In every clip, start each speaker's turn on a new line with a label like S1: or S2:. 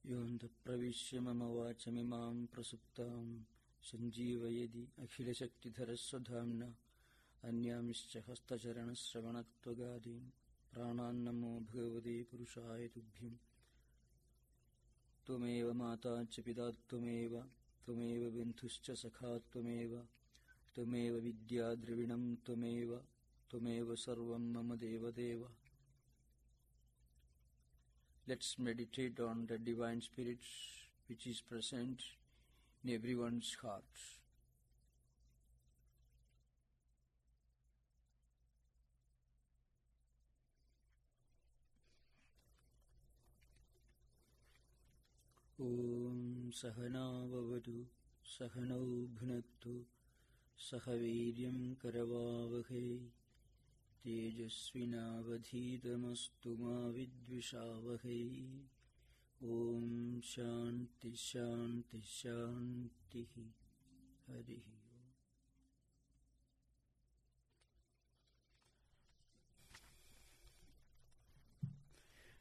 S1: Yonta pravishya mama vachamimam prasuptam sanjeevayadi akhilashakti-dharaswadhamna anyamischa hastacharana-sravanatvagadin pranannamo bhagavade purushaya tubhyam tvameva mata cha pita tvameva bindhuscha sakha tvameva vidya dravinam tvameva sarvam mama deva deva. Let's meditate on the divine spirit which is present in everyone's heart. Om Sahana Vavadu Sahanau Bhunaktu Sahaviryam Karavavahe Tejasvinavadhitamastu ma vidvishavahe. Om Shanti Shanti Shanti. Harihi Om.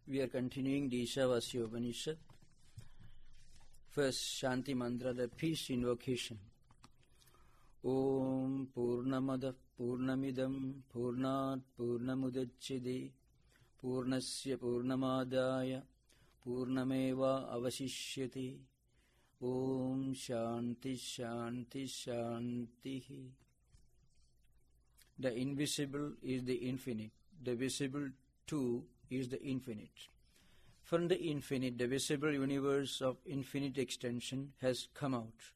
S1: We are continuing the Ishavasya Upanishad. First Shanti Mantra, the peace invocation. Om Purnamada Purnamidam Purnat Purnamudachyate Purnasya Purnamadaya Purnameva Avashishyate. Om Shanti Shanti Shanti. The invisible is the infinite. The visible too is the infinite. From the infinite, the visible universe of infinite extension has come out.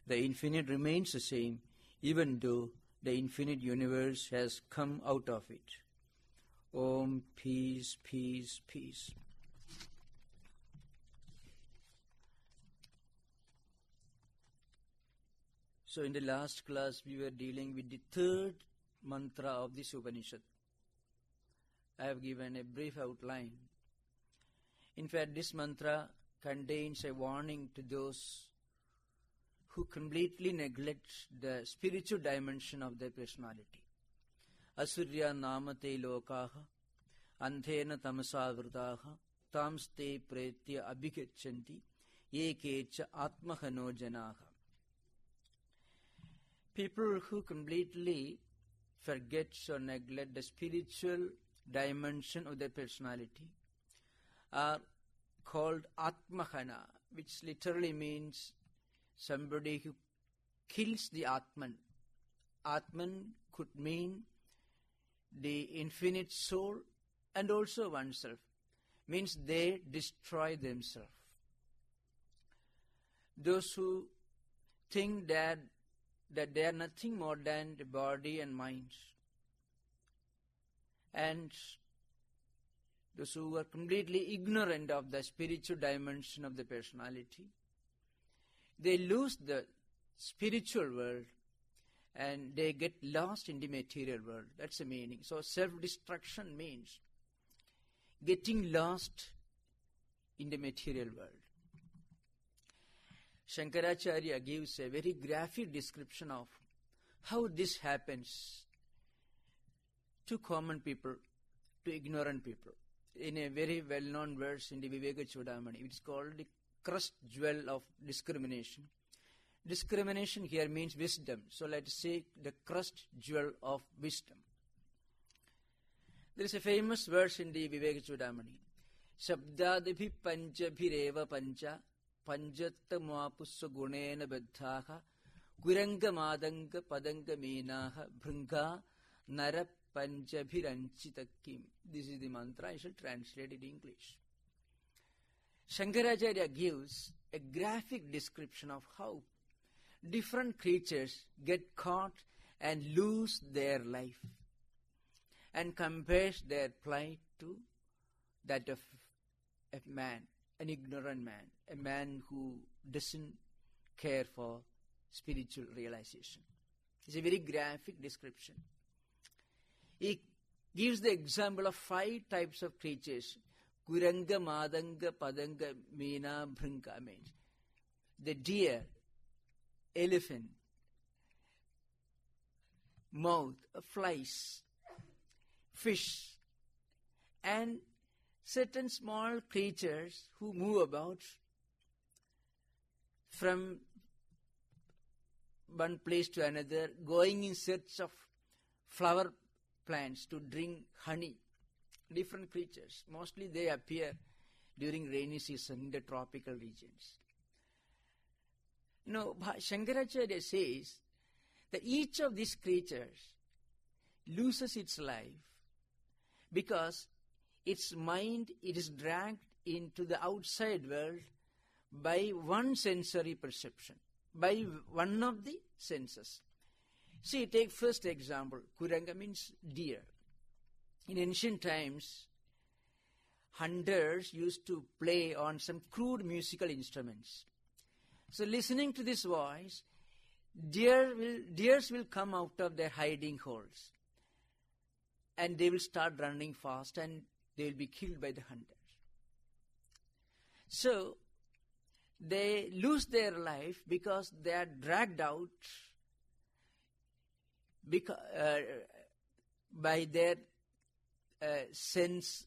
S1: The infinite remains the same, even though the infinite universe has come out of it. Om, peace, peace, peace. So in the last class, we were dealing with the third mantra of this Upanishad. I have given a brief outline. In fact, this mantra contains a warning to those who completely neglect the spiritual dimension of their personality. Asurya namate lokaha anthena tamasavrtaha tamste pretya abhigachanti yekecha atmahano janaha. People who completely forget or neglect the spiritual dimension of their personality are called atmahana, which literally means somebody who kills the Atman. Atman could mean the infinite soul and also oneself. Means they destroy themselves. Those who think that they are nothing more than the body and mind. And those who are completely ignorant of the spiritual dimension of the personality, they lose the spiritual world and they get lost in the material world. That's the meaning. So self-destruction means getting lost in the material world. Shankaracharya gives a very graphic description of how this happens to common people, to ignorant people, in a very well-known verse in the Vivekananda. It is called the crust jewel of discrimination. Discrimination here means wisdom. So let's say the crust jewel of wisdom. There is a famous verse in the Vivekananda. Shabdadibhi panchabhireva pancha panjatta muapussa gunena baddhaha kuranga madanga padanga meenaha bhringa nara panchabhiranchitakim. This is the mantra. I shall translate it in English. Shankaracharya gives a graphic description of how different creatures get caught and lose their life, and compares their plight to that of a man, an ignorant man, a man who doesn't care for spiritual realization. It's a very graphic description. He gives the example of 5 types of creatures. Kuranga, Madanga, Padanga, Meena, Bhringa means the deer, elephant, mouth, flies, fish, and certain small creatures who move about from one place to another, going in search of flower plants to drink honey. Different creatures. Mostly they appear during rainy season in the tropical regions. Now, Shankaracharya says that each of these creatures loses its life because its mind, it is dragged into the outside world by one sensory perception, by one of the senses. See, take first example. Kuranga means deer. In ancient times, hunters used to play on some crude musical instruments. So listening to this voice, deers will come out of their hiding holes and they will start running fast and they will be killed by the hunters. So they lose their life because they are dragged out by their sense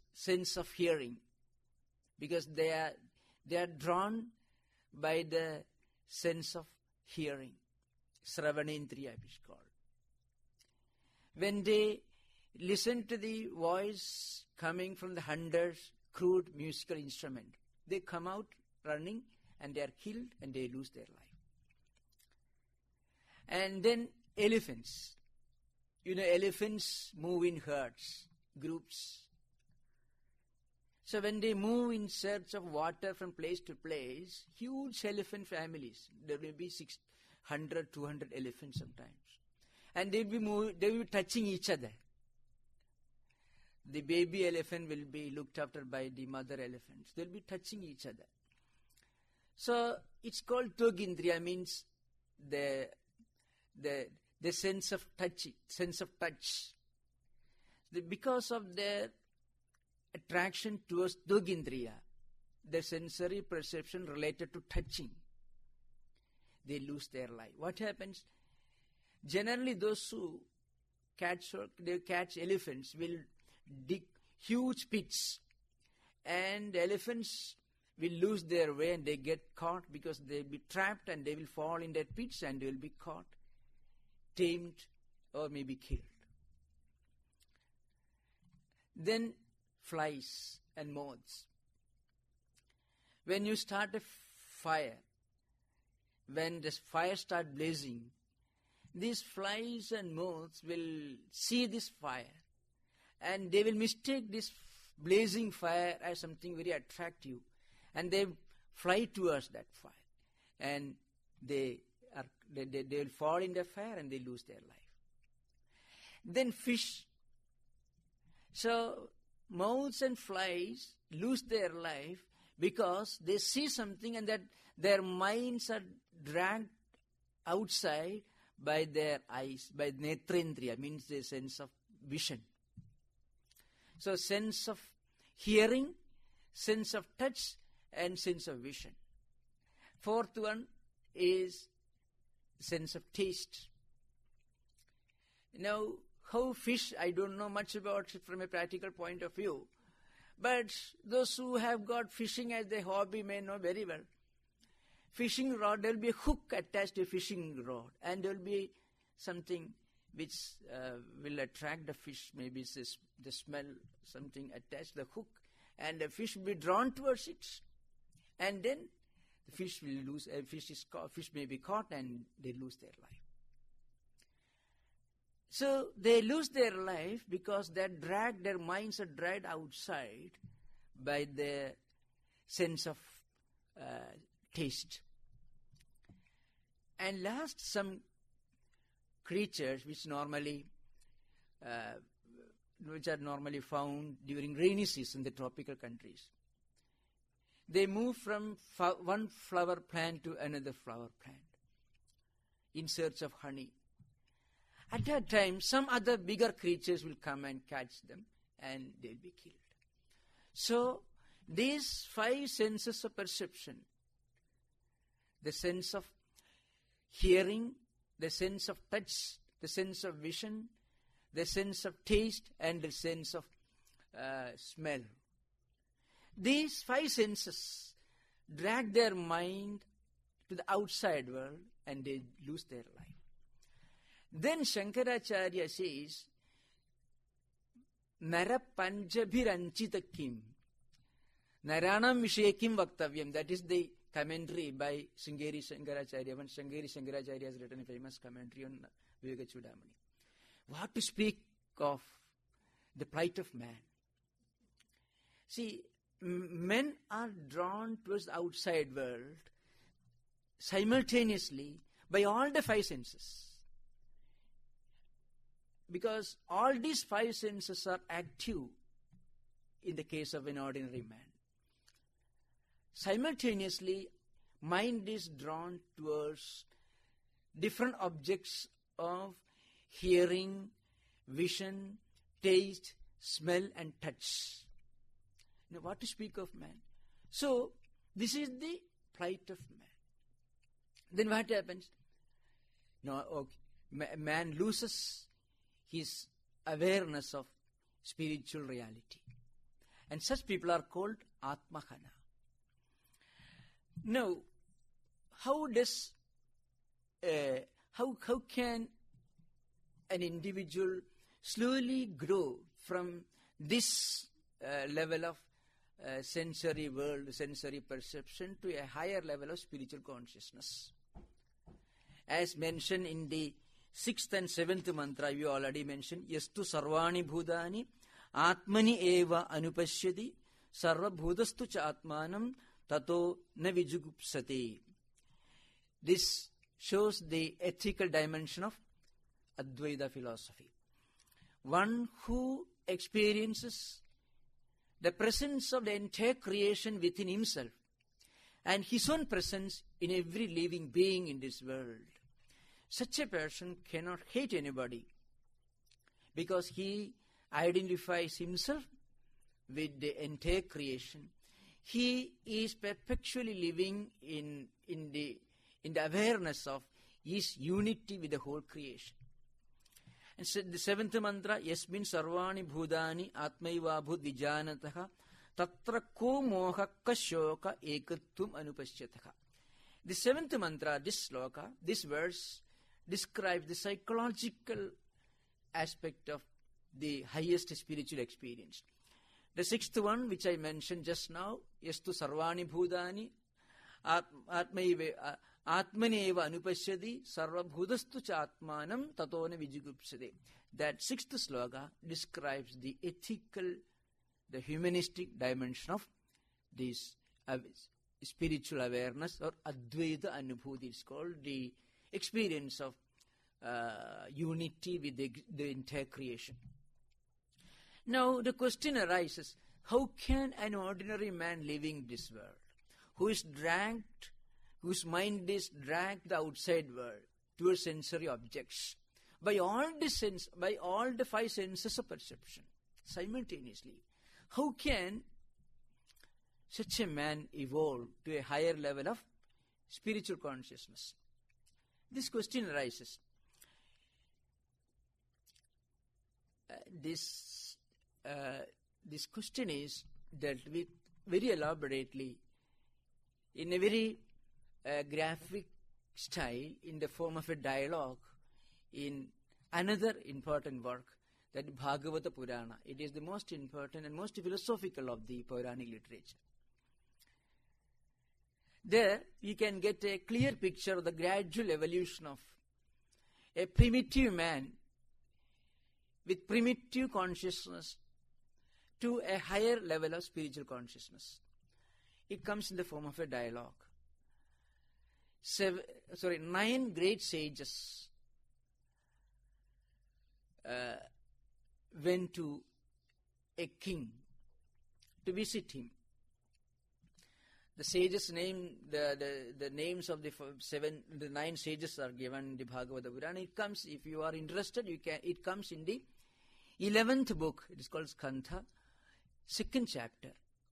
S1: of hearing, because they are drawn by the sense of hearing. Sravanendriya is called. When they listen to the voice coming from the hunter's crude musical instrument, they come out running and they are killed and they lose their life. And then elephants. You know, elephants move in herds, groups. So when they move in search of water from place to place, huge elephant families, there will be 600, 200 elephants sometimes. And they will be touching each other. The baby elephant will be looked after by the mother elephants. They will be touching each other. So it's called Togindriya, means the sense of touch. Because of their attraction towards Togindriya, the sensory perception related to touching, they lose their life. What happens? Generally, those who catch elephants will dig huge pits, and elephants will lose their way and they get caught because they will be trapped and they will fall in that pits and they will be caught, tamed, or maybe killed. Then flies and moths. When you start a fire, when the fire starts blazing, these flies and moths will see this fire and they will mistake this blazing fire as something very attractive, and they fly towards that fire, and they will fall in the fire and they lose their life. Then fish. So moths and flies lose their life because they see something and that their minds are dragged outside by their eyes, by netrendriya, means the sense of vision. So sense of hearing, sense of touch, and sense of vision. Fourth one is sense of taste. Now, how fish, I don't know much about it from a practical point of view, but those who have got fishing as their hobby may know very well. Fishing rod, there will be a hook attached to a fishing rod, and there will be something which will attract the fish, maybe the smell, something attached to the hook, and the fish will be drawn towards it, and then the fish will lose. Fish may be caught and they lose their life. So they lose their life because their minds are dragged outside by their sense of taste. And last, some creatures which are normally found during rainy season in the tropical countries. They move from one flower plant to another flower plant in search of honey. At that time, some other bigger creatures will come and catch them and they will be killed. So, these 5 senses of perception, the sense of hearing, the sense of touch, the sense of vision, the sense of taste, and the sense of smell. these five senses drag their mind to the outside world and they lose their life. Then Shankaracharya says, Nara panjabhiranchita kim. Naranam vishekim vaktavyam. That is the commentary by Sringeri Shankaracharya. When Sringeri Shankaracharya has written a famous commentary on Vivekananda. What to speak of the plight of man? See, men are drawn towards the outside world simultaneously by all the five senses. Because all these five senses are active in the case of an ordinary man. Simultaneously, mind is drawn towards different objects of hearing, vision, taste, smell and touch. Now, what to speak of man? So, this is the plight of man. Then what happens? No, okay. Man loses his awareness of spiritual reality. And such people are called Atmahana. Now, how can an individual slowly grow from this level of sensory world, sensory perception to a higher level of spiritual consciousness? As mentioned in the 6th and 7th mantra, you already mentioned, Yastu sarvani bhudani atmani eva anupashyati sarva bhudastu cha atmanam tato na vijugupsati. This shows the ethical dimension of Advaita philosophy. One who experiences the presence of the entire creation within himself and his own presence in every living being in this world, such a person cannot hate anybody because he identifies himself with the entire creation. He is perpetually living in the awareness of his unity with the whole creation. And so the 7th mantra, Yasmin sarvani bhudani atmaiva bhud vijanataha tatra ko moha kashoka ekattum anupashyataha. The 7th mantra, this sloka, this verse, describes the psychological aspect of the highest spiritual experience. The 6th one, which I mentioned just now, Yastu sarvani bhudani atmani eva anupashyati sarva bhudastu cha atmanam tatona vijigupsade. That 6th sloka describes the ethical, the humanistic dimension of this spiritual awareness or Advaita Anubhuti. It's called the experience of unity with the entire creation. Now the question arises, how can an ordinary man living this world, whose mind is dragged the outside world towards sensory objects, by all the five senses of perception simultaneously, how can such a man evolve to a higher level of spiritual consciousness? This question arises. This question is dealt with very elaborately in a very graphic style in the form of a dialogue in another important work, that Bhagavata Purana. It is the most important and most philosophical of the Puranic literature. There you can get a clear picture of the gradual evolution of a primitive man with primitive consciousness to a higher level of spiritual consciousness. It comes in the form of a dialogue. 9 great sages went to a king to visit him. The sages name, the names of the 9 sages are given in the Bhagavata Purana. It comes, if you are interested, it comes in the 11th book. It is called Skandha, 2nd chapter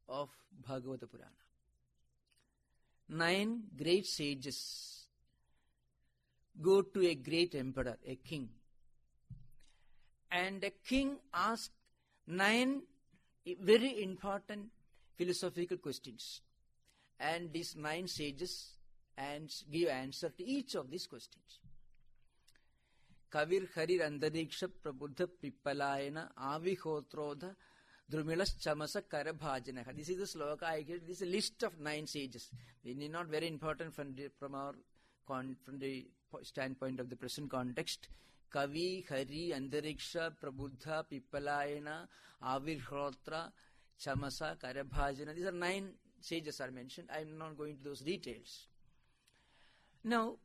S1: of Bhagavata Purana. 9 great sages go to a great emperor, a king. And the king asked 9 very important philosophical questions. And these 9 sages and give answer to each of these questions. Kavir Harir Andariksha Prabuddha Pipalayana Avihotrodha Drumilas Chamasa Karabhajanaha. This is the sloka I get. This is a list of 9 sages. They are not very important from the standpoint of the present context. Kavi, Hari, Andariksha, Prabuddha, Pipalayana, Avirhotra, Chamasa, Karabhajana. These are 9 sages are mentioned. I am not going to those details. Now,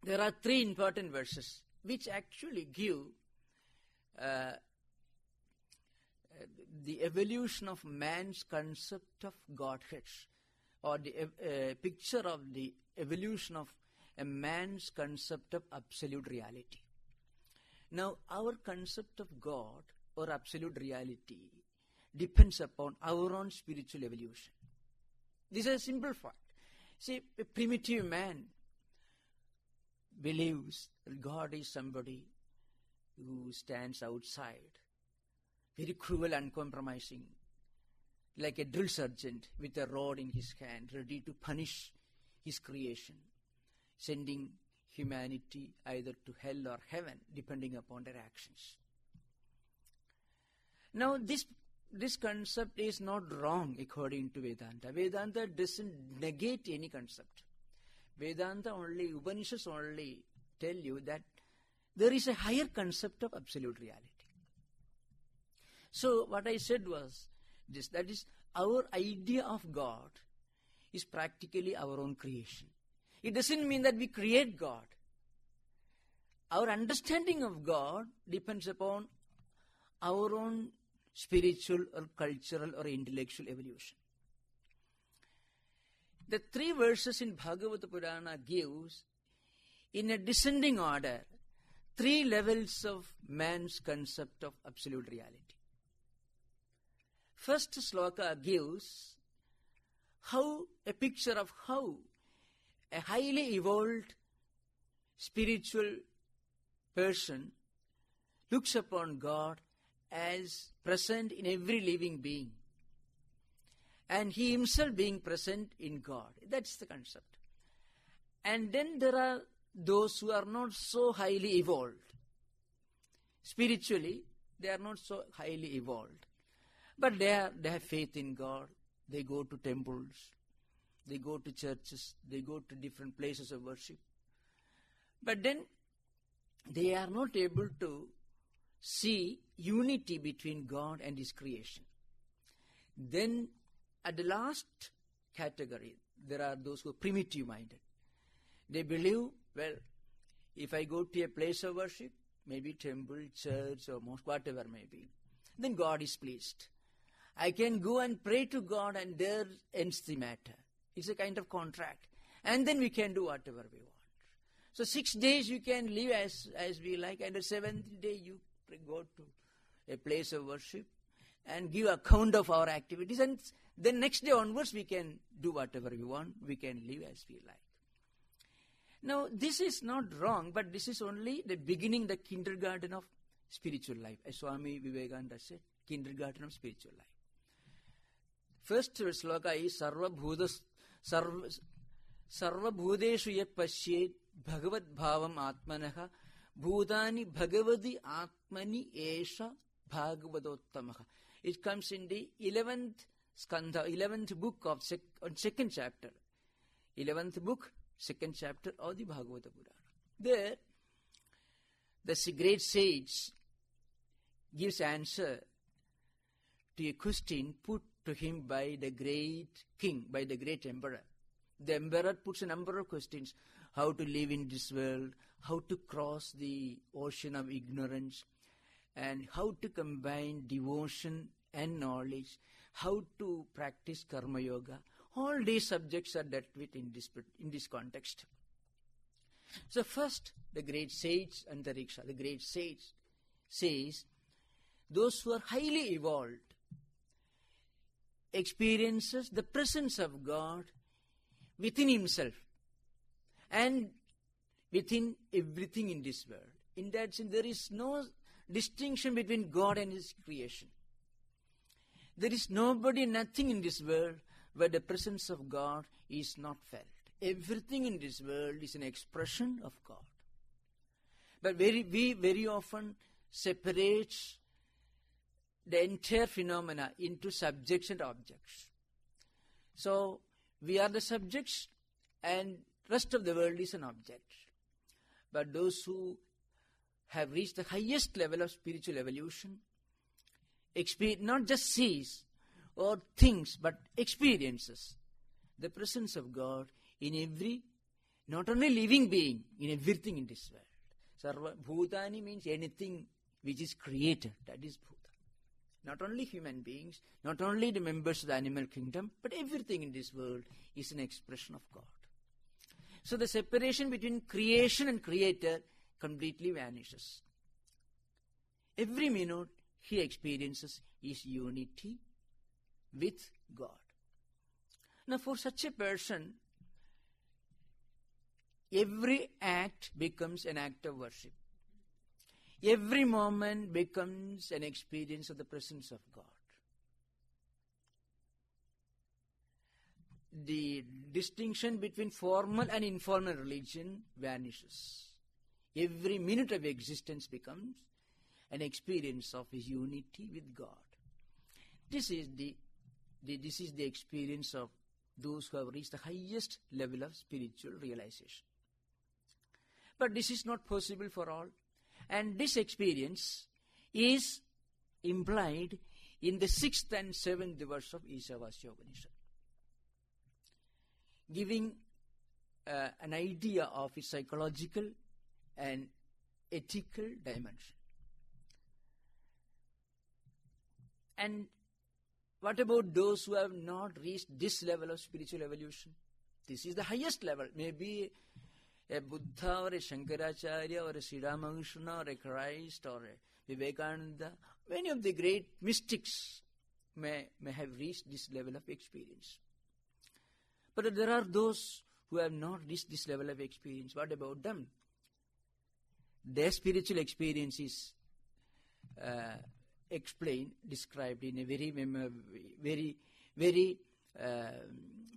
S1: there are 3 important verses which actually give the evolution of man's concept of Godhead, or the picture of the evolution of a man's concept of absolute reality. Now, our concept of God or absolute reality depends upon our own spiritual evolution. This is a simple fact. See, a primitive man believes that God is somebody who stands outside, very cruel, uncompromising, like a drill sergeant with a rod in his hand, ready to punish his creation, sending humanity either to hell or heaven, depending upon their actions. Now, this concept is not wrong according to Vedanta. Vedanta doesn't negate any concept. Vedanta only, Upanishads only tell you that there is a higher concept of absolute reality. So what I said was this, that is, our idea of God is practically our own creation. It doesn't mean that we create God. Our understanding of God depends upon our own spiritual or cultural or intellectual evolution. The 3 verses in Bhagavata Purana gives, in a descending order, 3 levels of man's concept of absolute reality. First sloka gives a picture of how a highly evolved spiritual person looks upon God as present in every living being, and he himself being present in God. That's the concept. And then there are those who are not so highly evolved. Spiritually, they are not so highly evolved. But they have faith in God. They go to temples. They go to churches. They go to different places of worship. But then they are not able to see unity between God and His creation. Then at the last category, there are those who are primitive-minded. They believe, well, if I go to a place of worship, maybe temple, church, or mosque, whatever may be, then God is pleased. I can go and pray to God, and there ends the matter. It's a kind of contract. And then we can do whatever we want. So 6 days you can live as we like, and the 7th day you go to a place of worship and give account of our activities, and then next day onwards we can do whatever we want, we can live as we like. Now, this is not wrong, but this is only the beginning, the kindergarten of spiritual life. As Swami Vivekananda said, kindergarten of spiritual life. First sloka is Sarva Bhudeshu Yat Pashyet Bhagavad Bhavam Atmanaha Bhutani Bhagavadi Atmani Esha Bhagavadottamaha. It comes in the 11th skandha, 11th book of second chapter. 11th book, 2nd chapter of the Bhagavata Purana. There, the great sage gives answer to a question put to him by the great king, by the great emperor. The emperor puts a number of questions: how to live in this world, how to cross the ocean of ignorance, and how to combine devotion and knowledge, how to practice karma yoga. All these subjects are dealt with in this context. So first, the great sage Antariksha, the great sage says, those who are highly evolved experiences the presence of God within himself and within everything in this world. In that sense, there is no distinction between God and His creation. There is nobody, nothing in this world where the presence of God is not felt. Everything in this world is an expression of God. But we very often separate the entire phenomena into subjects and objects. So we are the subjects and rest of the world is an object. But those who have reached the highest level of spiritual evolution, not just sees or thinks, but experiences the presence of God in every, not only living being, in everything in this world. Sarva Bhutani means anything which is created, that is Bhuta. Not only human beings, not only the members of the animal kingdom, but everything in this world is an expression of God. So the separation between creation and creator completely vanishes. Every minute he experiences is unity with God. Now for such a person, every act becomes an act of worship. Every moment becomes an experience of the presence of God. The distinction between formal and informal religion vanishes. Every minute of existence becomes an experience of his unity with God. This is the experience of those who have reached the highest level of spiritual realization. But this is not possible for all. And this experience is implied in the 6th and 7th verse of Ishavasya Upanishad, giving an idea of its psychological and ethical dimension. And what about those who have not reached this level of spiritual evolution? This is the highest level. Maybe a Buddha or a Shankaracharya or a Sri Ramakrishna or a Christ or a Vivekananda, many of the great mystics may have reached this level of experience. But there are those who have not reached this level of experience. What about them? Their spiritual experience is described in a very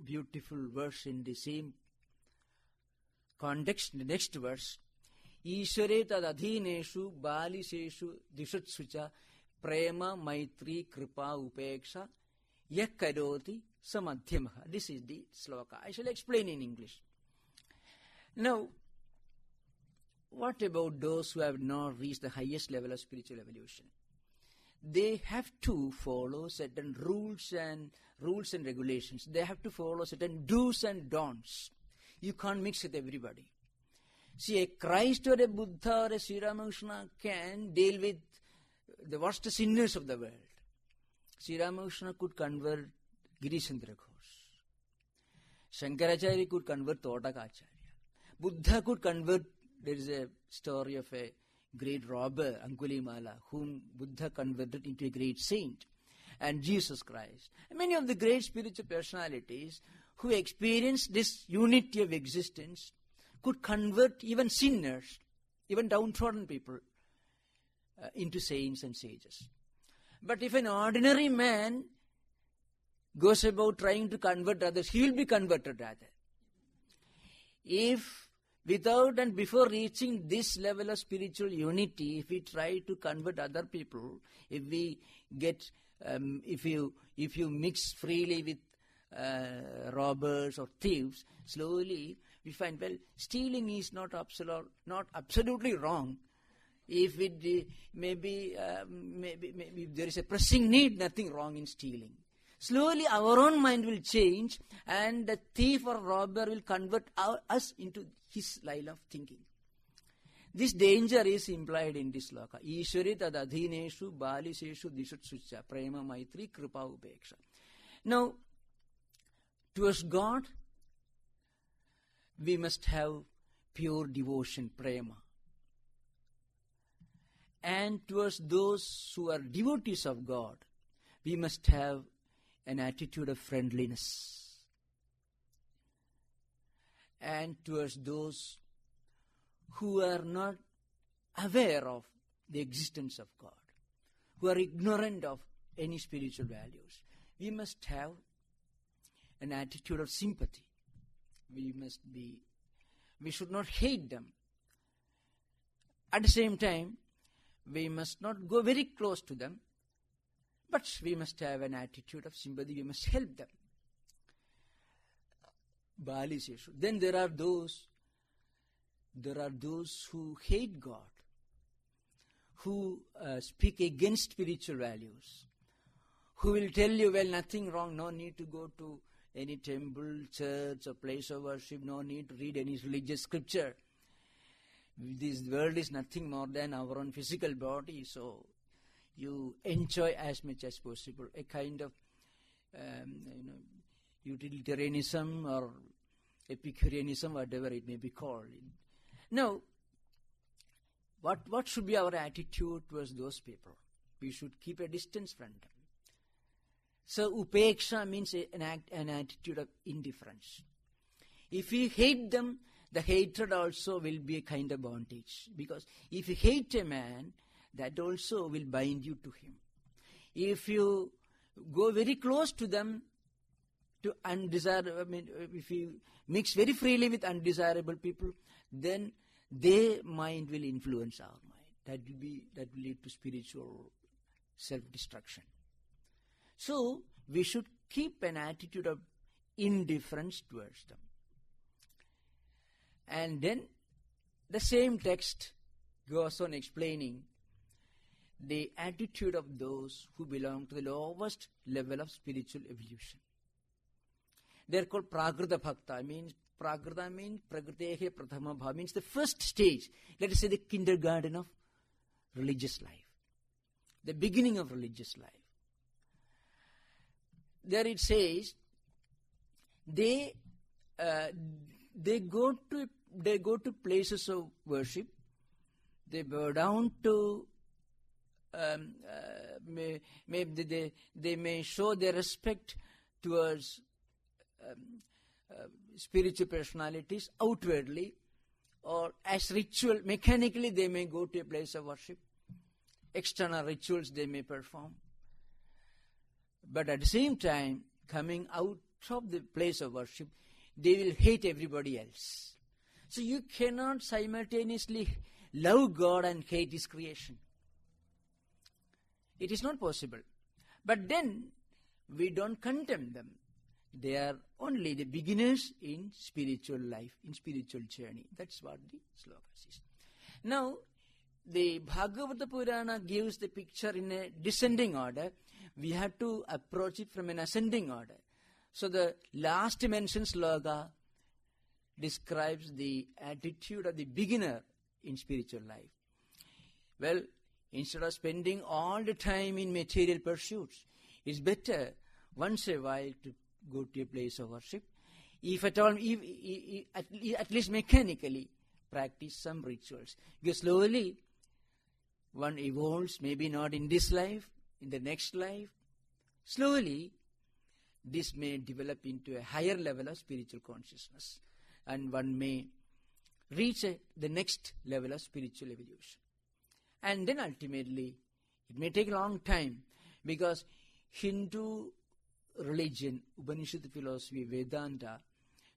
S1: beautiful verse in the same context. In the next verse, Ishare tad adhineshu baliseshu dishutsucha prema maitri kripa upeksha yakkaroti samadhyamaha. This is the sloka. I shall explain in English. Now, what about those who have not reached the highest level of spiritual evolution? They have to follow certain rules and regulations. They have to follow certain do's and don'ts. You can't mix with everybody. See, a Christ or a Buddha or a Sri Ramakrishna can deal with the worst sinners of the world. Sri Ramakrishna could convert Girishandra Ghosh. Shankaracharya could convert Todakacharya. Buddha could convert, there is a story of a great robber, Angulimala, whom Buddha converted into a great saint. And Jesus Christ. And many of the great spiritual personalities who experienced this unity of existence could convert even sinners, even downtrodden people, into saints and sages. But if an ordinary man goes about trying to convert others, he will be converted rather. If without and before reaching this level of spiritual unity, if we try to convert other people, if we get, if you mix freely with robbers or thieves, slowly we find, well, stealing is not absolutely wrong. If it maybe there is a pressing need, nothing wrong in stealing. Slowly our own mind will change and the thief or robber will convert us into his line of thinking. This danger is implied in this sloka. Ishwari tad adhineshu baliseshu dishutsucha prema maitri kripa upeksha. Now, towards God, we must have pure devotion, prema. And towards those who are devotees of God, we must have an attitude of friendliness. And towards those who are not aware of the existence of God, who are ignorant of any spiritual values, we must have an attitude of sympathy. We should not hate them. At the same time, we must not go very close to them, but we must have an attitude of sympathy. We must help them. Bali says. Then there are those who hate God, who speak against spiritual values, who will tell you, well, nothing wrong, no need to go to any temple, church or place of worship, no need to read any religious scripture. This world is nothing more than our own physical body, so you enjoy as much as possible. A kind of utilitarianism or Epicureanism, whatever it may be called. Now, what should be our attitude towards those people? We should keep a distance from them. So upeksha means an attitude of indifference. If we hate them, the hatred also will be a kind of bondage. Because if you hate a man, that also will bind you to him. If you go very close to them, to undesirable, if you mix very freely with undesirable people, then their mind will influence our mind. That will lead to spiritual self-destruction. So we should keep an attitude of indifference towards them. And then the same text goes on explaining the attitude of those who belong to the lowest level of spiritual evolution. They are called Prakrita Bhakta. Prakrita means Prakritehe Prathama Bhava, means the first stage. Let us say the kindergarten of religious life. The beginning of religious life. There it says, they go to places of worship. They bow down to. They may show their respect towards spiritual personalities outwardly, or as ritual, mechanically they may go to a place of worship. External rituals they may perform. But at the same time, coming out of the place of worship, they will hate everybody else. So you cannot simultaneously love God and hate His creation. It is not possible. But then, we don't condemn them. They are only the beginners in spiritual life, in spiritual journey. That's what the sloka says. Now, the Bhagavata Purana gives the picture in a descending order. We have to approach it from an ascending order. So the last mentioned sloka describes the attitude of the beginner in spiritual life. Well, instead of spending all the time in material pursuits, it's better once a while to go to a place of worship. If at all, at least mechanically, practice some rituals. Because slowly, one evolves, maybe not in this life, in the next life. Slowly, this may develop into a higher level of spiritual consciousness. And one may reach the next level of spiritual evolution. And then ultimately, it may take a long time, because Hindu religion, Upanishad philosophy, Vedanta,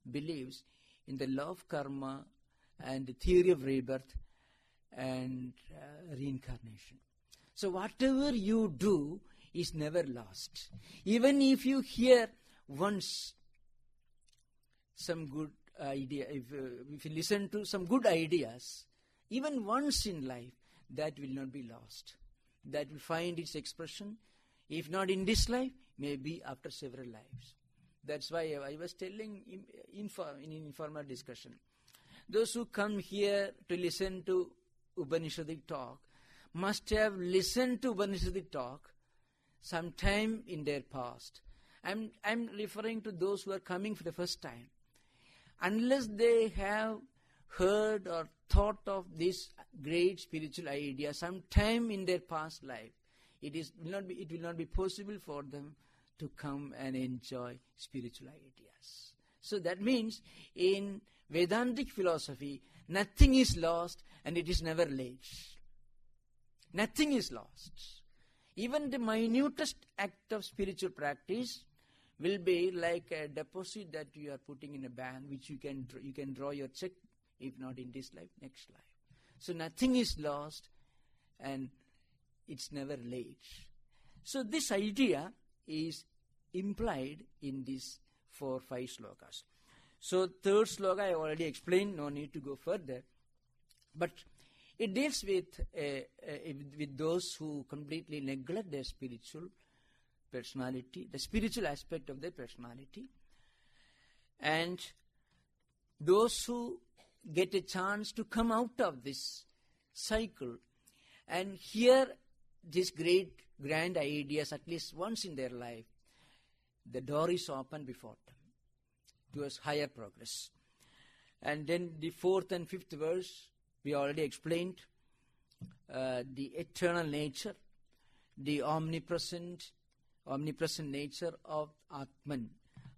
S1: believes in the law of karma and the theory of rebirth and reincarnation. So whatever you do is never lost. Even if you hear once some good idea, if you listen to some good ideas, even once in life, that will not be lost. That will find its expression, if not in this life, maybe after several lives. That's why I was telling in informal discussion, those who come here to listen to Upanishadic talk must have listened to Upanishadic talk sometime in their past. I'm referring to those who are coming for the first time. Unless they have heard or thought of this great spiritual idea sometime in their past life, it will not be possible for them to come and enjoy spiritual ideas. So that means in Vedantic philosophy, nothing is lost and it is never late. Nothing is lost. Even the minutest act of spiritual practice will be like a deposit that you are putting in a bank, which you can draw your check, if not in this life, next life. So nothing is lost and it's never late. So this idea is implied in these 4-5 slokas. So third sloka I already explained, no need to go further. But it deals with those who completely neglect their spiritual personality, the spiritual aspect of their personality, and those who get a chance to come out of this cycle and hear these great, grand ideas at least once in their life. The door is open before them towards higher progress. And then the 4th and 5th verse, we already explained the eternal nature, the omnipresent nature of Atman,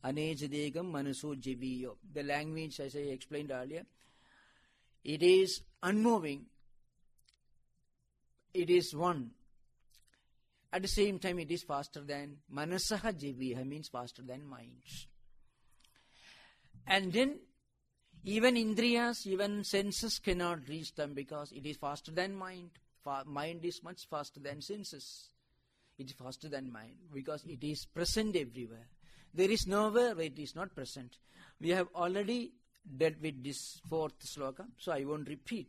S1: Anejadegam Manaso Jiviyo. The language, as I explained earlier, it is unmoving, it is one. At the same time, it is faster than Manasaha Jiviha, means faster than minds. And then even Indriyas, even senses cannot reach them because it is faster than mind. Mind is much faster than senses. It is faster than mind because it is present everywhere. There is nowhere where it is not present. We have already dealt with this 4th sloka, so I won't repeat.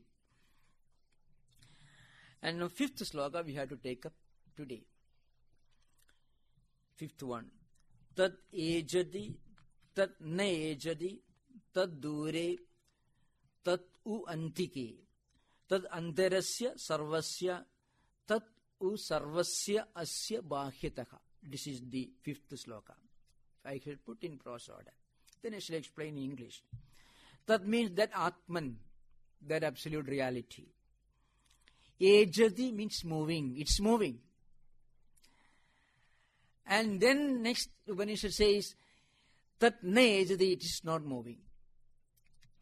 S1: And now 5th sloka we have to take up today. 5th one. Tad ejadi, tad na ejadi, tad dure, tad u antike, tad antarasya sarvasya, tad u sarvasya asya bahyataha. This is the 5th sloka. I shall put in prose order. Then I shall explain in English. That means that Atman, that absolute reality. Ejadi means moving. It's moving. And then next Upanishad says, Tat na ejadi, it is not moving.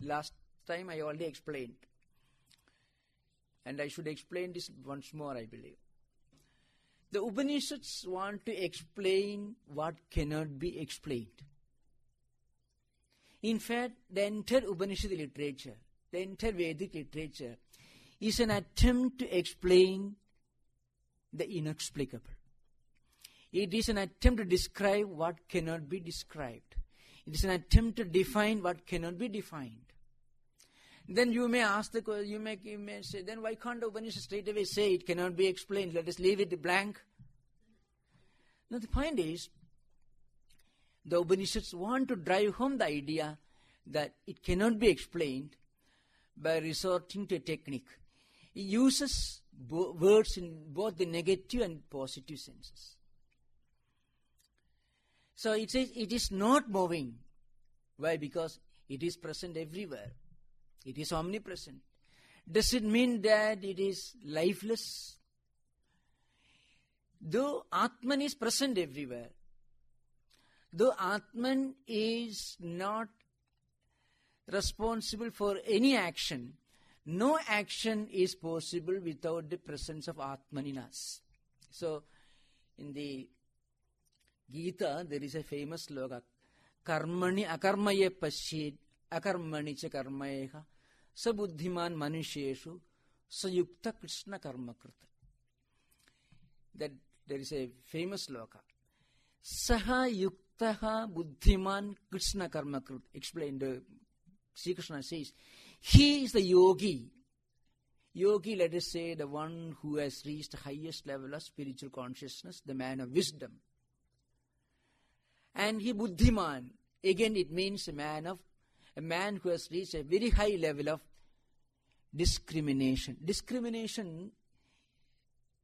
S1: Last time I already explained. And I should explain this once more, I believe. The Upanishads want to explain what cannot be explained. In fact, the entire Upanishad literature, the entire Vedic literature, is an attempt to explain the inexplicable. It is an attempt to describe what cannot be described. It is an attempt to define what cannot be defined. Then you may ask the question, you may say, then why can't the Upanishad straight away say it cannot be explained? Let us leave it blank. Now the point is, the Upanishads want to drive home the idea that it cannot be explained by resorting to a technique. It uses words in both the negative and positive senses. So it says it is not moving. Why? Because it is present everywhere. It is omnipresent. Does it mean that it is lifeless? Though Atman is present everywhere, though Atman is not responsible for any action, no action is possible without the presence of Atman in us. So, in the Gita, there is a famous sloka, Karmani akarmaye pasyed, akarmani cha karmayeha, sabuddhiman manusheshu, sayukta krishna karmakrita. That there is a famous sloka. Saha yuktaha buddhiman krishna karmakrita. Explained, Sri Krishna says, he is the yogi. Yogi, let us say, the one who has reached the highest level of spiritual consciousness, the man of wisdom. And he buddhiman, again it means a man who has reached a very high level of discrimination. Discrimination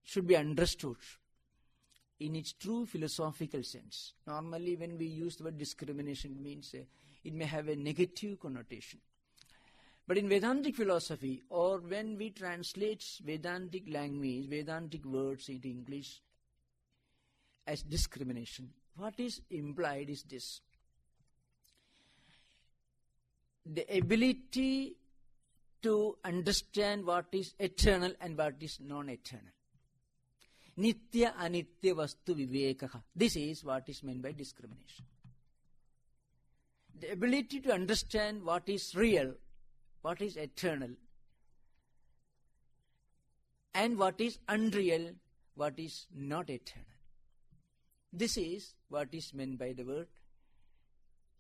S1: should be understood in its true philosophical sense. Normally when we use the word discrimination, it means it may have a negative connotation. But in Vedantic philosophy, or when we translate Vedantic language, Vedantic words into English as discrimination, what is implied is this. The ability to understand what is eternal and what is non-eternal. Nitya anitya vastu vivekaha. This is what is meant by discrimination. The ability to understand what is real, what is eternal, and what is unreal, what is not eternal. This is what is meant by the word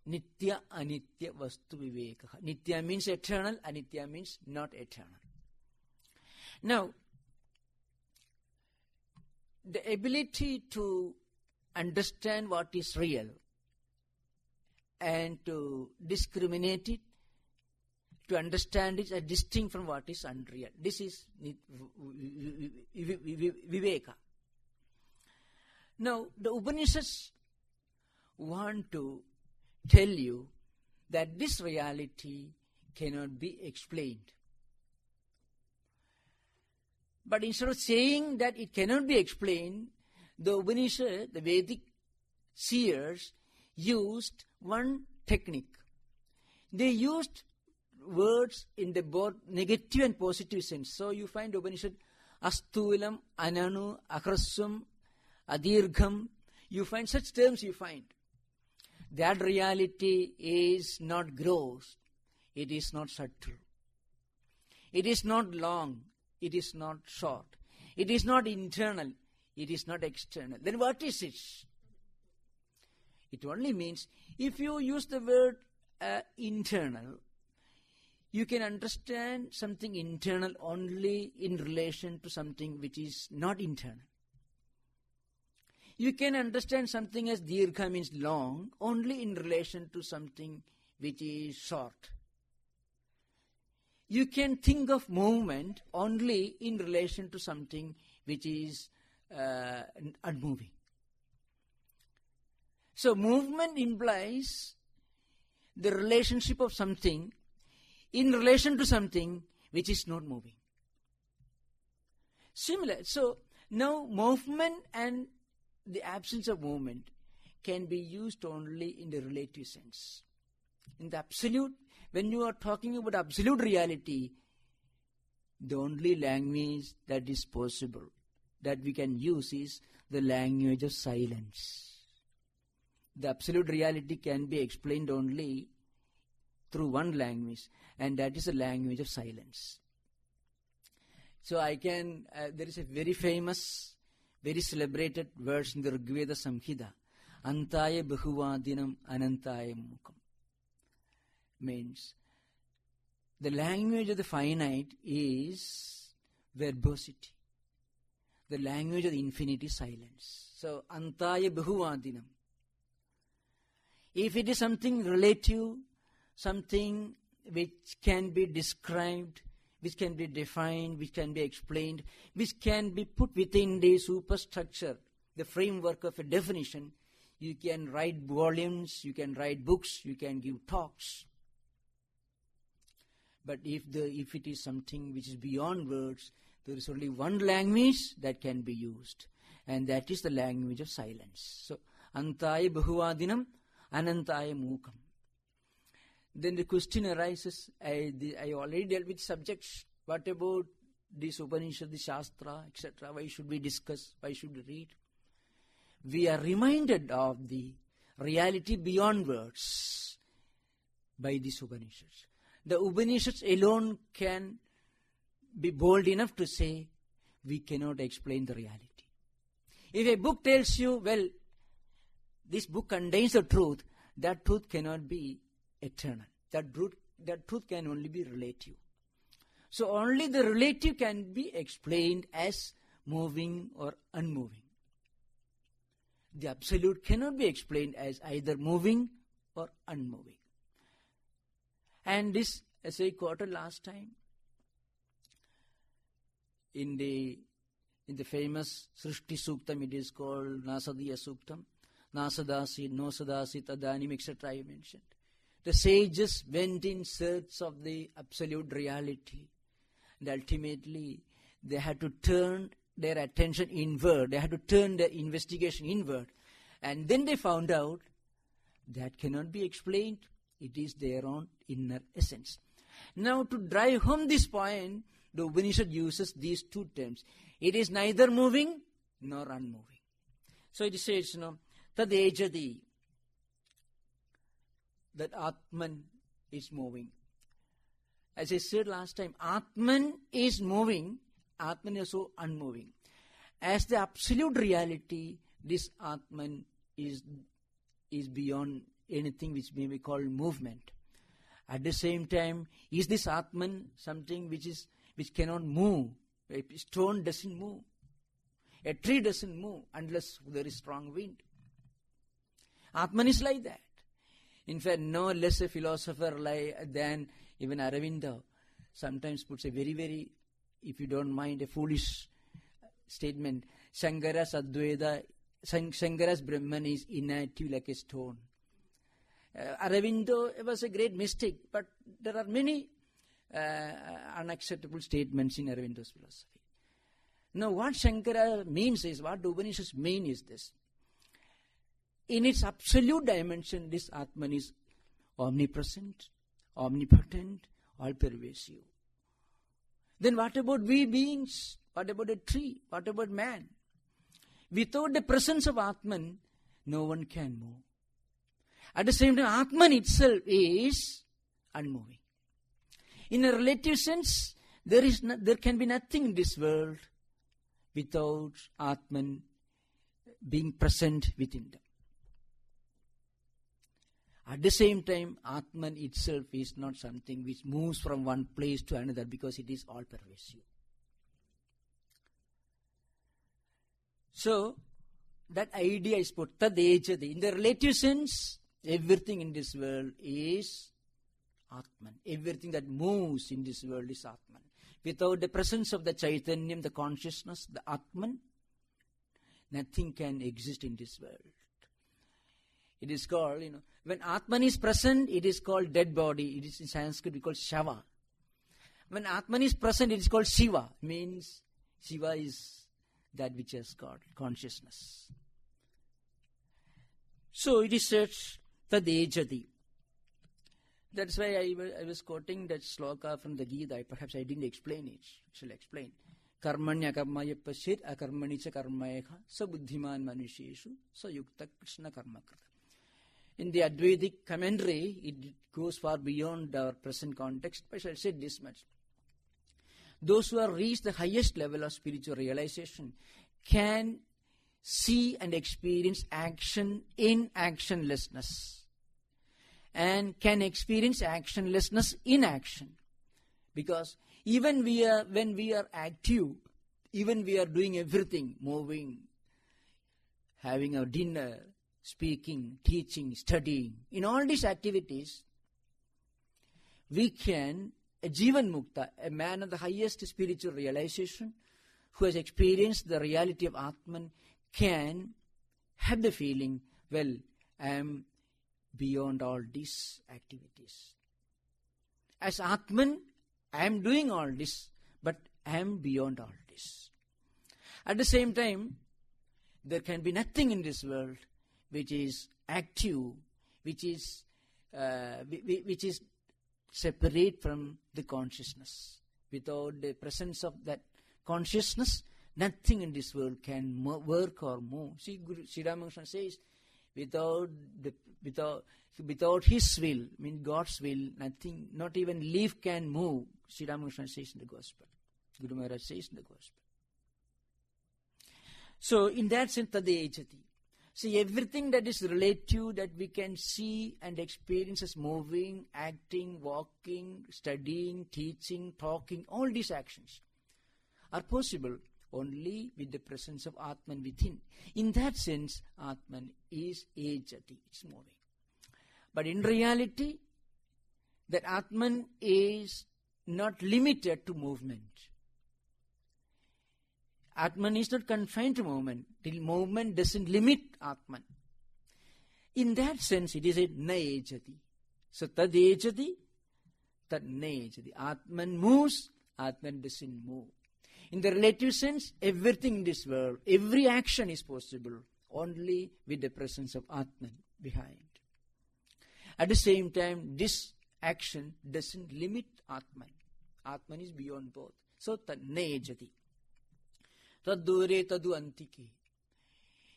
S1: Nitya anitya vastu vivekaha. Nitya means eternal, anitya means not eternal. Now, the ability to understand what is real and to discriminate it, to understand it as distinct from what is unreal. This is Viveka. Now, the Upanishads want to tell you that this reality cannot be explained. But instead of saying that it cannot be explained, the Upanishad, the Vedic seers, used one technique. They used words in the both negative and positive sense. So you find Upanishad, astulam, ananu, akraswam, adirgham. You find such terms you find. That reality is not gross. It is not subtle. It is not long. It is not short. It is not internal. It is not external. Then what is it? It only means if you use the word internal, you can understand something internal only in relation to something which is not internal. You can understand something as dirgha means long only in relation to something which is short. You can think of movement only in relation to something which is unmoving. So movement implies the relationship of something in relation to something which is not moving. Similar. So now movement and the absence of movement can be used only in the relative sense. In the absolute, when you are talking about absolute reality, the only language that is possible, that we can use, is the language of silence. The absolute reality can be explained only through one language, and that is the language of silence. So there is a very famous, very celebrated verse in the Rigveda Samhita, Antaya Bahuvadinam Anantaya Mukam. Means the language of the finite is verbosity. The language of the infinite is silence. So, Antaya Bahuvadinam. If it is something relative, something which can be described, which can be defined, which can be explained, which can be put within the superstructure, the framework of a definition, you can write volumes, you can write books, you can give talks. But if it is something which is beyond words, there is only one language that can be used, and that is the language of silence. So, Antaya Bahuvadinam, Anantaya Mukam. Then the question arises, I already dealt with subjects. What about this Upanishad, the Shastra, etc.? Why should we discuss? Why should we read? We are reminded of the reality beyond words by these Upanishads. The Upanishads alone can be bold enough to say, we cannot explain the reality. If a book tells you, well, this book contains the truth, that truth cannot be eternal. That truth can only be relative. So only the relative can be explained as moving or unmoving. The absolute cannot be explained as either moving or unmoving. And this, as I quoted last time, in the famous Srishti Suktam, it is called Nasadiya Suktam, Nasadasi, Nosadasi, Tadanim, etc. I mentioned. The sages went in search of the absolute reality, and ultimately they had to turn their attention inward, they had to turn their investigation inward, and then they found out that cannot be explained. It is their own inner essence. Now, to drive home this point, the Upanishad uses these two terms. It is neither moving nor unmoving. So it says, tad ejati, that Atman is moving. As I said last time, Atman is moving, Atman is so unmoving. As the absolute reality, this Atman is beyond anything which may be called movement. At the same time, is this Atman something which cannot move? A stone doesn't move. A tree doesn't move unless there is strong wind. Atman is like that. In fact, no less a philosopher than even Aravinda sometimes puts a very, very, if you don't mind, a foolish statement. Shankara's Brahman is inactive like a stone. Aravinda was a great mystic, but there are many unacceptable statements in Aravinda's philosophy. Now, what Shankara means is, what the Upanishads mean is this. In its absolute dimension, this Atman is omnipresent, omnipotent, all-pervasive. Then what about we beings? What about a tree? What about man? Without the presence of Atman, no one can move. At the same time, Atman itself is unmoving. In a relative sense, there can be nothing in this world without Atman being present within them. At the same time, Atman itself is not something which moves from one place to another because it is all-pervasive. So, that idea is put, tad ejati. In the relative sense, everything in this world is Atman. Everything that moves in this world is Atman. Without the presence of the Chaitanyam, the consciousness, the Atman, nothing can exist in this world. It is called, when Atman is present, it is called dead body. It is in Sanskrit called Shava. When Atman is present, it is called Shiva. Means Shiva is that which has got consciousness. So it is said, tad ejati. That's why I was quoting that sloka from the Gita. Perhaps I didn't explain it. I shall explain. Karmanya karmaya pasyet akarmani cha karmayekha sa buddhiman manusheshu sa yukta krishna karma krita. In the Advaitic commentary, it goes far beyond our present context, but I shall say this much. Those who have reached the highest level of spiritual realization can see and experience action in actionlessness, and can experience actionlessness in action. Because even when we are active, even we are doing everything, moving, having our dinner, speaking, teaching, studying, in all these activities, we can, a Jivan Mukta, a man of the highest spiritual realization, who has experienced the reality of Atman, can have the feeling, well, I am beyond all these activities. As Atman, I am doing all this, but I am beyond all this. At the same time, there can be nothing in this world which is active, which is separate from the consciousness. Without the presence of that consciousness, nothing in this world can work or move. See, Sri Ramakrishna says, without his will, I mean God's will, nothing, not even leaf can move. Sri Ramakrishna says in the Gospel. Guru Maharaj says in the Gospel. So, in that sense, tad ejati. See, everything that is relative, that we can see and experience as moving, acting, walking, studying, teaching, talking, all these actions are possible only with the presence of Atman within. In that sense, Atman is ejati, it's moving. But in reality, that Atman is not limited to movement. Atman is not confined to movement. Till movement doesn't limit Atman. In that sense, it is a na ejati. So, tad ejati, tad na ejati. Atman moves, Atman doesn't move. In the relative sense, everything in this world, every action is possible only with the presence of Atman behind. At the same time, this action doesn't limit Atman. Atman is beyond both. So, tad na ejati. Tadure tadu antike.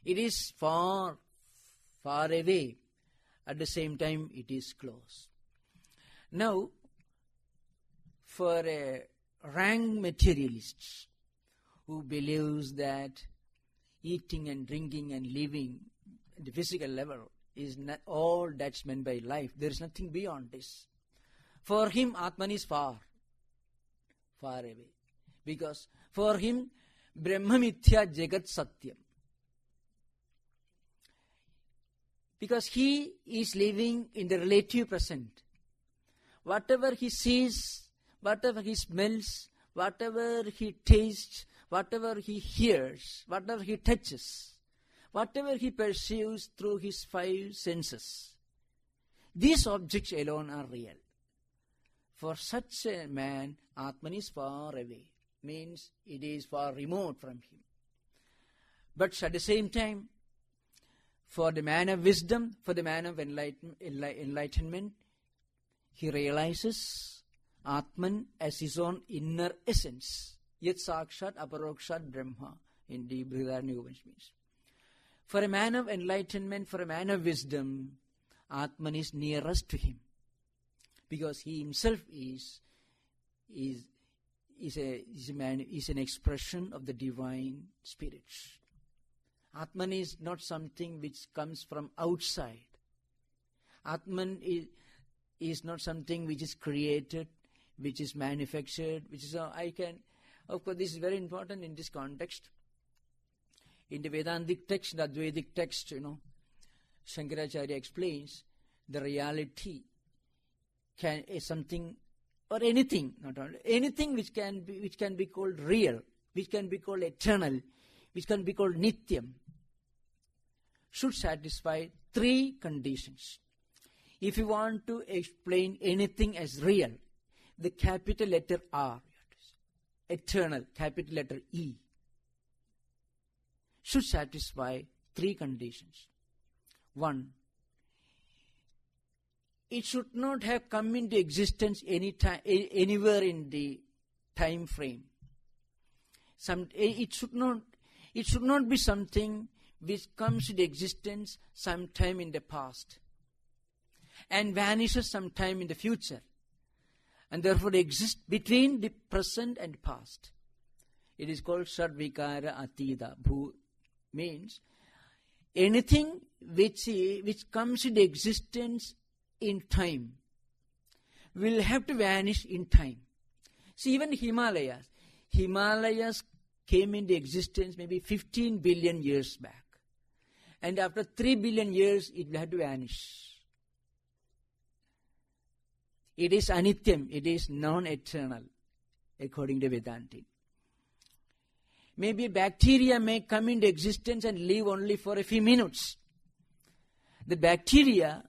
S1: It is far, far away. At the same time, it is close. Now, for a rank materialist who believes that eating and drinking and living at the physical level is not all that's meant by life, there is nothing beyond this. For him, Atman is far, far away. Because for him, Brahma Mithya Jagat Satyam. Because he is living in the relative present. Whatever he sees, whatever he smells, whatever he tastes, whatever he hears, whatever he touches, whatever he perceives through his 5 senses, these objects alone are real. For such a man, Atman is far away, means it is far remote from him. But at the same time, for the man of wisdom, for the man of enlightenment, he realizes Atman as his own inner essence. Yat Sakshat Aparokshat Brahma in the Brihadaranyaka means. For a man of enlightenment, for a man of wisdom, Atman is nearest to him. Because he himself is an expression of the divine spirit. Atman is not something which comes from outside. Atman is not something which is created, which is manufactured, which is of course this is very important in this context. In the Vedantic text, the Advaitic text, Shankaracharya explains the reality is something or anything, not only anything which can be called real, which can be called eternal, which can be called nityam, should satisfy 3 conditions. If you want to explain anything as real, the capital letter R, eternal, capital letter E, should satisfy 3 conditions. 1, it should not have come into existence anywhere in the time frame. It should not be something which comes into existence sometime in the past and vanishes sometime in the future, and therefore exists between the present and past. It is called Sadvikara Atida. Bhu means anything which comes into existence in time will have to vanish in time. See, even Himalayas came into existence maybe 15 billion years back. And after 3 billion years, it will have to vanish. It is anityam, it is non-eternal, according to Vedanta. Maybe bacteria may come into existence and live only for a few minutes. The bacteria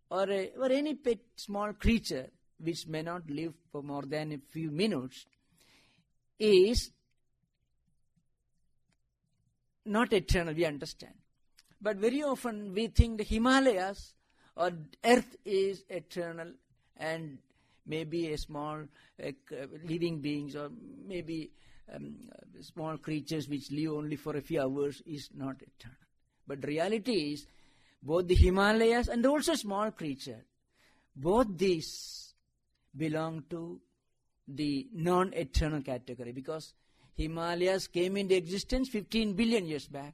S1: or any pet small creature which may not live for more than a few minutes is not eternal, we understand. But very often we think the Himalayas or earth is eternal, and maybe a small living beings or maybe small creatures which live only for a few hours is not eternal. But the reality is both the Himalayas and also small creature, both these belong to the non-eternal category, because Himalayas came into existence 15 billion years back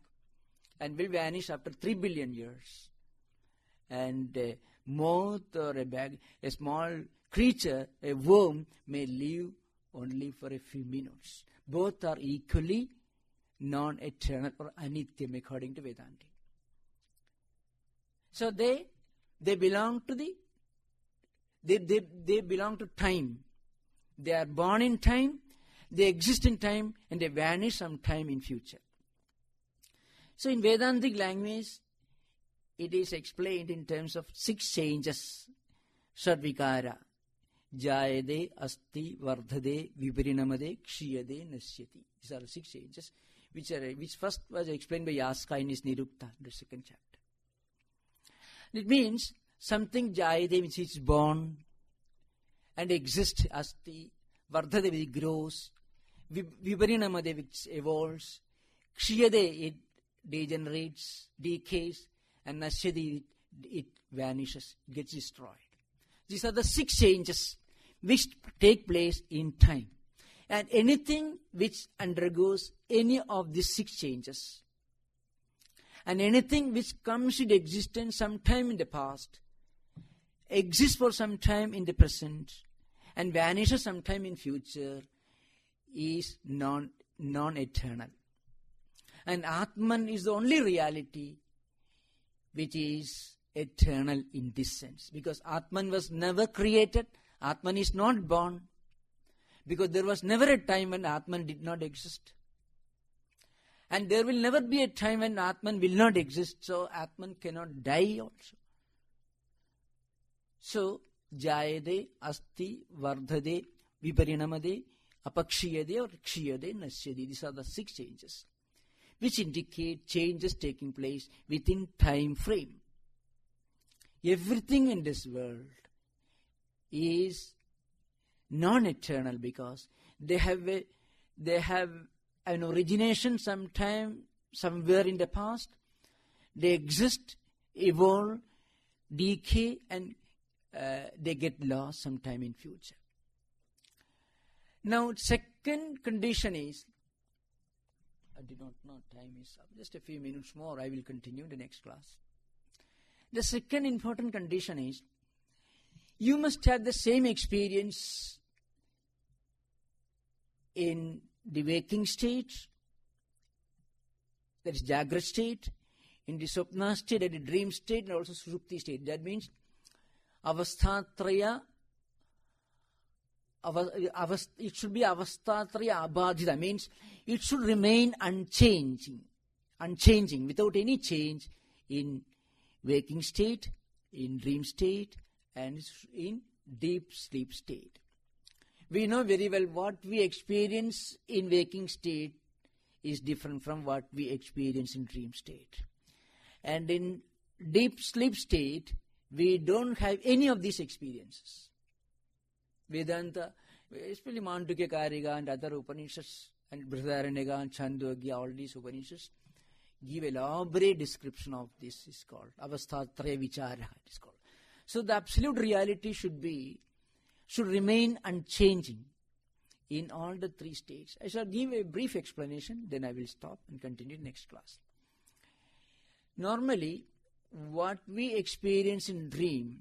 S1: and will vanish after 3 billion years. And a moth or a small creature, a worm, may live only for a few minutes. Both are equally non-eternal or anityam according to Vedanta. So they belong to they belong to time. They are born in time, they exist in time, and they vanish sometime in future. So in Vedantic language, it is explained in terms of 6 changes. Sadvikara, jayade, asti, vardhade, viparinamade, kshiyade, nasyati. These are 6 changes, which first was explained by Yaska in his Nirukta, the 2nd chapter. It means something jayade, which is born and exists, asti, vardhade, which grows, viparinamade, which evolves, Kshiyade, it degenerates, decays, and nasyati, it vanishes, gets destroyed. These are the 6 changes which take place in time. And anything which undergoes any of these 6 changes, and anything which comes into existence sometime in the past, exists for some time in the present, and vanishes sometime in future, is non-eternal. And Atman is the only reality which is eternal in this sense. Because Atman was never created, Atman is not born, because there was never a time when Atman did not exist. And there will never be a time when Atman will not exist, so Atman cannot die also. So, jayade, asti, vardhade, viparinamade, apakshiyade or kshiyade, nasyade. These are the 6 changes which indicate changes taking place within time frame. Everything in this world is non-eternal because they have an origination sometime, somewhere in the past. They exist, evolve, decay, and they get lost sometime in future. Now, second condition is, I did not know time is up. Just a few minutes more, I will continue in the next class. The second important condition is, you must have the same experience in the waking state, that is Jagrat state, in the Swapna state, that is dream state, and also Sushupti state. That means Avasthatraya, it should be Avasthatraya Abhadhita, means it should remain unchanging, without any change in waking state, in dream state, and in deep sleep state. We know very well what we experience in waking state is different from what we experience in dream state. And in deep sleep state, we don't have any of these experiences. Vedanta, especially Mandukya Kariga and other Upanishads, and Brihadaranyaka and Chandogya, all these Upanishads, give elaborate description of this, is called Avasthatraya Vichara, it is called. So the absolute reality should remain unchanging in all the 3 states. I shall give a brief explanation, then I will stop and continue next class. Normally, what we experience in dream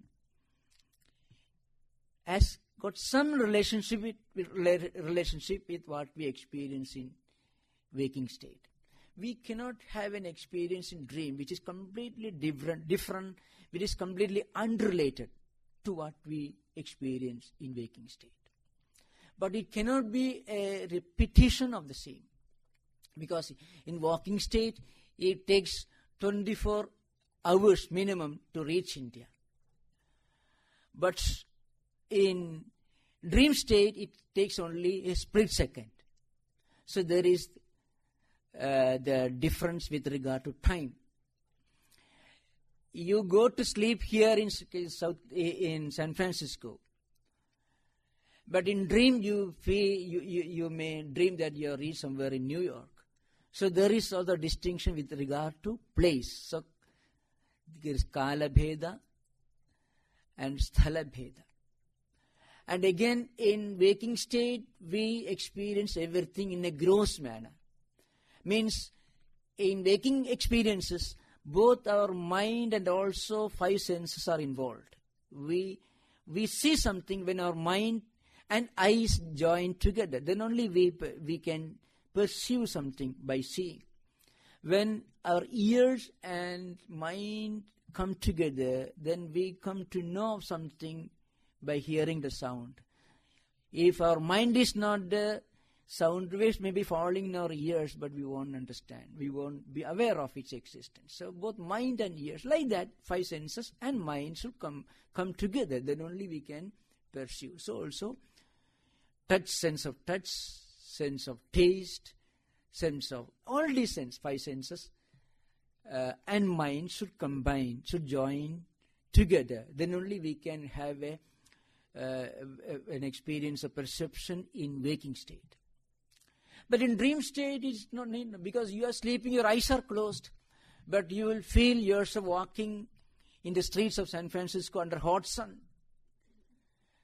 S1: has got some relationship with what we experience in waking state. We cannot have an experience in dream which is completely different, which is completely unrelated to what we experience in waking state. But it cannot be a repetition of the same. Because in waking state, it takes 24 hours minimum to reach India. But in dream state, it takes only a split second. So there is the difference with regard to time. You go to sleep here in San Francisco, but in dream you may dream that you are reached somewhere in New York. So there is also distinction with regard to place. So there is Kala Bheda and Sthala Bheda. And again, in waking state, we experience everything in a gross manner. Means, in waking experiences, both our mind and also 5 senses are involved. We see something when our mind and eyes join together. Then only we can perceive something by seeing. When our ears and mind come together, then we come to know something by hearing the sound. If our mind is not there, sound waves may be falling in our ears, but we won't understand. We won't be aware of its existence. So both mind and ears, like that, 5 senses and mind should come together. Then only we can perceive. So also, sense of touch, sense of taste, sense of all these 5 senses, and mind should combine, should join together. Then only we can have an experience of perception in waking state. But in dream state, it's not need, because you are sleeping, your eyes are closed, but you will feel yourself walking in the streets of San Francisco under hot sun.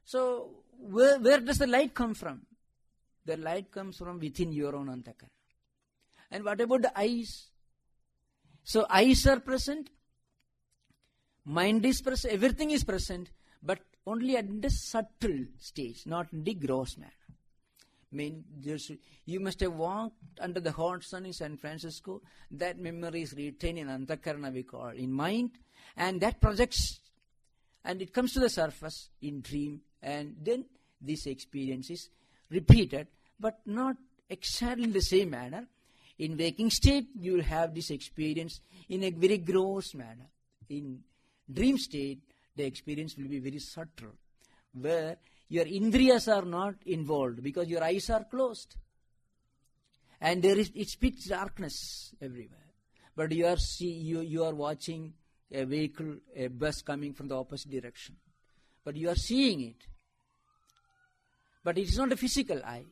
S1: So where does the light come from? The light comes from within your own antakara. And what about the eyes? So eyes are present, mind is present, everything is present, but only at the subtle stage, not in the gross manner. You must have walked under the hot sun in San Francisco. That memory is retained in antakarana, we call, in mind, and that projects, and it comes to the surface in dream, and then this experience is repeated, but not exactly in the same manner. In waking state, you will have this experience in a very gross manner. In dream state, the experience will be very subtle, where your indriyas are not involved because your eyes are closed. And it's pitch darkness everywhere. But you are watching a vehicle, a bus coming from the opposite direction. But you are seeing it. But it is not a physical eye.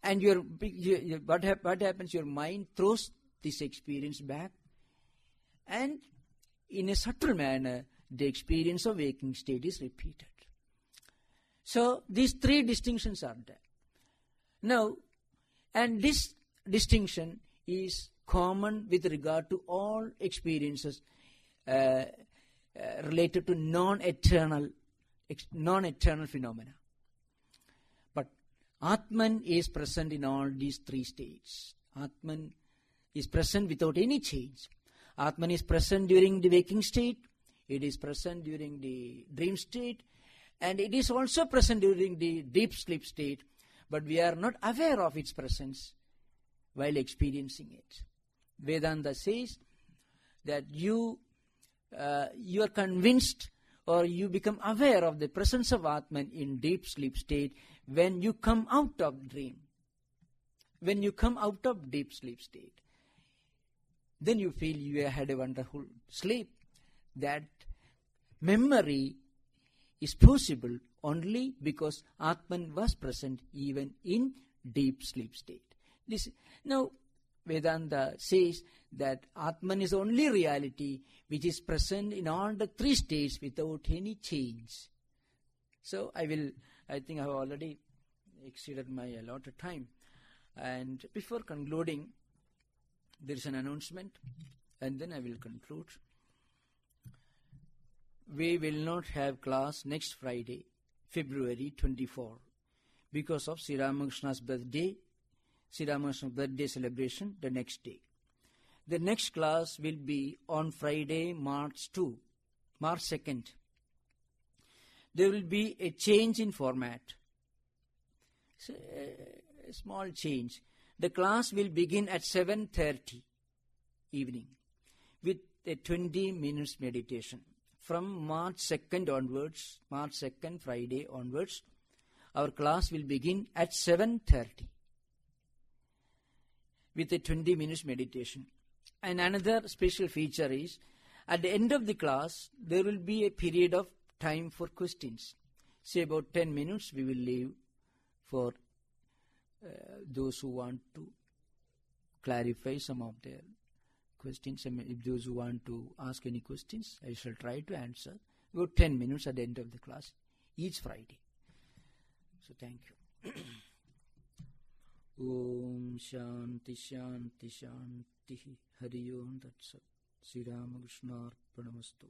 S1: And what happens? Your mind throws this experience back, and in a subtle manner, the experience of waking state is repeated. So these three distinctions are there. Now, and this distinction is common with regard to all experiences related to non-eternal phenomena. But Atman is present in all these three states. Atman is present without any change. Atman is present during the waking state, it is present during the dream state, and it is also present during the deep sleep state, but we are not aware of its presence while experiencing it. Vedanta says that you are convinced, or you become aware of the presence of Atman in deep sleep state when you come out of dream. When you come out of deep sleep state, then you feel you had a wonderful sleep. That memory is possible only because Atman was present even in deep sleep state. Now, Vedanta says that Atman is the only reality which is present in all the three states without any change. So I think I have already exceeded my allotted time. And before concluding, there is an announcement, and then I will conclude. We will not have class next Friday, February 24, because of Sri Ramakrishna's birthday, celebration the next day. The next class will be on Friday, March 2nd. There will be a change in format. A small change. The class will begin at 7:30 evening with a 20 minutes meditation. From March 2nd onwards, March 2nd, Friday onwards, our class will begin at 7:30 with a 20 minutes meditation. And another special feature is, at the end of the class, there will be a period of time for questions. Say about 10 minutes we will leave for those who want to clarify some of their questions. If those who want to ask any questions, I shall try to answer. About 10 minutes at the end of the class, each Friday. So thank you. Om Shanti Shanti Shanti Hari Om Tat Sat. Sri Ramakrishna Arpanamastu.